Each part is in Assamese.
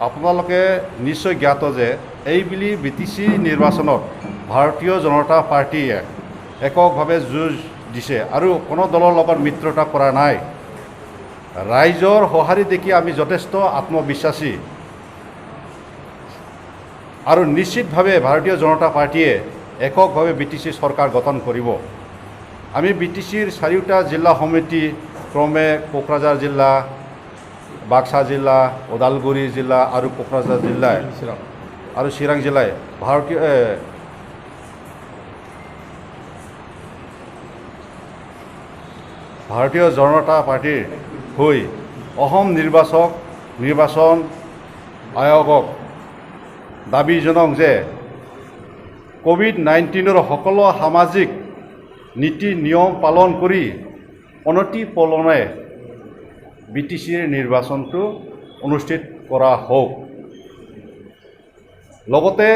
আপোনালোকে নিশ্চয় জ্ঞাত যে এইবেলি BTC নিৰ্বাচনত ভাৰতীয় জনতা পাৰ্টীয়ে এককভাৱে যুঁজ দিছে আৰু কোনো দলৰ লগত মিত্ৰতা কৰা নাই। ৰাইজৰ সঁহাৰি দেখি আমি যথেষ্ট আত্মবিশ্বাসী আৰু নিশ্চিতভাৱে ভাৰতীয় জনতা পাৰ্টীয়ে এককভাৱে BTC চৰকাৰ গঠন কৰিব। আমি BTCৰ চাৰিওটা জিলা সমিতি ক্ৰমে কোকৰাঝাৰ জিলা, বাক্সা জিলা, ওদালগুৰি জিলা আৰু কোকৰাঝাৰ জিলাই আৰু চিৰাং জিলাই ভাৰতীয় জনতা পাৰ্টীৰ হৈ অসম নিৰ্বাচন আয়োগক দাবী জনাওঁ যে COVID-19 সকলো সামাজিক নীতি নিয়ম পালন কৰি অনতিপলমে BTCৰ নিৰ্বাচনটো অনুষ্ঠিত কৰা হওক। লগতে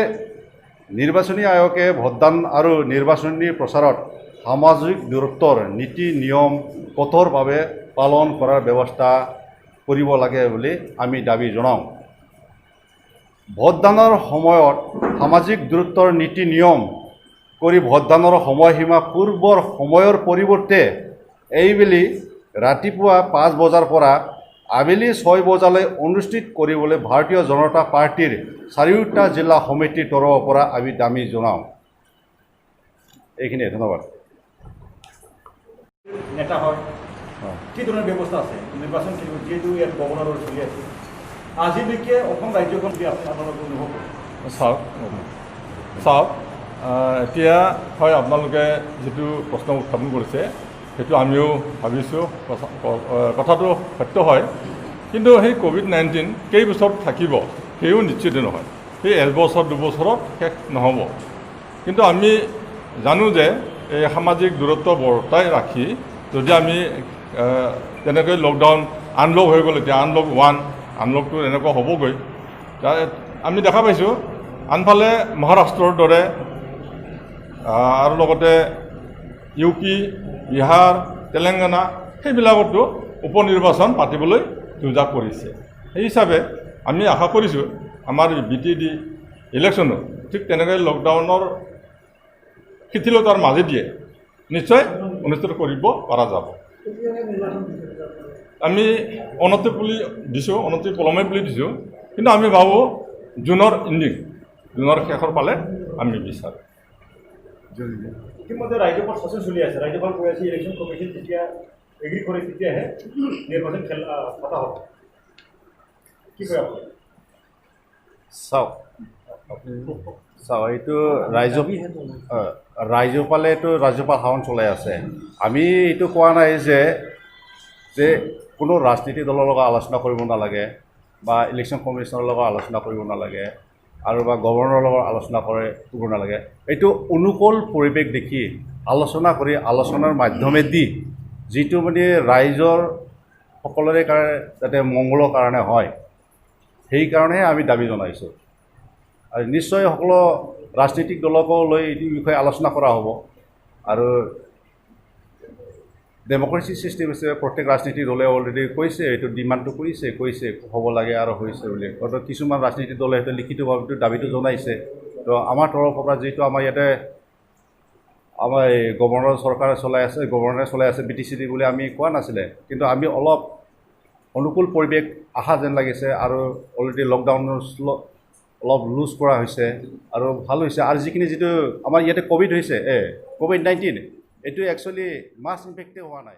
নিৰ্বাচনী আয়োগে ভোটদান আৰু নিৰ্বাচনী প্ৰচাৰত সামাজিক দূৰত্বৰ নীতি নিয়ম কঠোৰভাৱে পালন কৰাৰ ব্যৱস্থা কৰিব লাগে বুলি আমি দাবী জনাওঁ। ভোটদানৰ সময়ত সামাজিক দূৰত্বৰ নীতি নিয়ম কৰি ভোটদানৰ সময়সীমা পূৰ্বৰ সময়ৰ পৰিৱৰ্তে এইবেলি ৰাতিপুৱা 5 বজাৰ পৰা আবেলি 6 বজালৈ অনুষ্ঠিত কৰিবলৈ ভাৰতীয় জনতা পাৰ্টীৰ চাৰিওটা জিলা সমিতিৰ তৰফৰ পৰা আমি দাবী জনাওঁ। এইখিনিয়ে, ধন্যবাদ। নেতা হয় কি ধৰণৰ ব্যৱস্থা আছে নিৰ্বাচন যিহেতু ইয়াত গভৰ্ণৰৰ চলি আছে আজিলৈকে অসম ৰাজ্যখন আপোনালোকে অনুভৱ কৰে? চাওক এতিয়া হয় আপোনালোকে যিটো প্ৰশ্ন উত্থাপন কৰিছে সেইটো আমিও ভাবিছোঁ, কথাটো সত্য হয়। কিন্তু সেই COVID-19 কেইবছৰ থাকিব সেইও নিশ্চিত নহয়, সেই 1 বছৰ 2 বছৰত শেষ নহ'ব। কিন্তু আমি জানো যে এই সামাজিক দূৰত্ব বৰ্তাই ৰাখি যদি আমি তেনেকৈ লকডাউন আনলক হৈ গ'ল, এতিয়া আনলক 1 আনলক 2 এনেকুৱা হ'বগৈ। আমি দেখা পাইছোঁ আনফালে মহাৰাষ্ট্ৰৰ দৰে আৰু লগতে UP, বিহাৰ, তেলেংগানা সেইবিলাকতো উপনিৰ্বাচন পাতিবলৈ যোজা কৰিছে। সেই হিচাপে আমি আশা কৰিছোঁ আমাৰ BTD ইলেকশ্যনো ঠিক তেনেকৈ লকডাউনৰ শিথিলতাৰ মাজেদিয়ে নিশ্চয় অনুষ্ঠিত কৰিব পৰা যাব। আমি অনতিপলমে বুলি দিছোঁ, কিন্তু আমি ভাবোঁ জুনৰ শেষৰ ফালে আমি বিচাৰোঁ। ইতিমধ্যে ৰাজ্যপাল শাসন চলি আছে, ৰাজ্যপাল কৈ আছে ইলেকশ্যন কমিশ্যন যেতিয়া এগ্ৰি কৰে তেতিয়াহে নিৰ্বাচন পতা হ'ব। কি কয় আপুনি? চাওক এইটো ৰাজ্যপালেতো ৰাজ্যপাল শাসন চলাই আছে। আমি এইটো কোৱা নাই যে কোনো ৰাজনীতি দলৰ লগত আলোচনা কৰিব নালাগে বা ইলেকশ্যন কমিশ্যনৰ লগত আলোচনা কৰিব নালাগে আৰু বা গভৰ্ণৰৰ লগত আলোচনা কৰিব নালাগে। এইটো অনুকূল পৰিৱেশ দেখি আলোচনা কৰি আলোচনাৰ মাধ্যমেদি যিটো মানে ৰাইজৰ সকলোৰে কাৰণে যাতে মংগলৰ কাৰণে হয়, সেইকাৰণেহে আমি দাবী জনাইছোঁ। আৰু নিশ্চয় সকলো ৰাজনৈতিক দলকো লৈ এইটো বিষয়ে আলোচনা কৰা হ'ব। আৰু ডেম'ক্ৰেচি চিষ্টেম হৈছে, প্ৰত্যেক ৰাজনীতিক দলে অলৰেডি কৈছে, এইটো ডিমাণ্ডটো কৈছে হ'ব লাগে আৰু হৈছে বুলি। অৰ্থাৎ কিছুমান ৰাজনীতিক দলে সেইটো লিখিতভাৱে দাবীটো জনাইছে। তো আমাৰ তৰফৰ পৰা যিহেতু আমাৰ ইয়াতে আমাৰ এই গভৰ্ণৰে চলাই আছে BTC বুলি আমি কোৱা নাছিলে, কিন্তু আমি অলপ অনুকূল পৰিৱেশ আশা যেন লাগিছে। আৰু অলৰেডি লকডাউনৰ অলপ লুজ কৰা হৈছে আৰু ভাল হৈছে। আৰু যিটো আমাৰ ইয়াতে COVID হৈছে COVID-19 এইটো একচুৱেলি মাছ ইম্পেক্টে হোৱা নাই।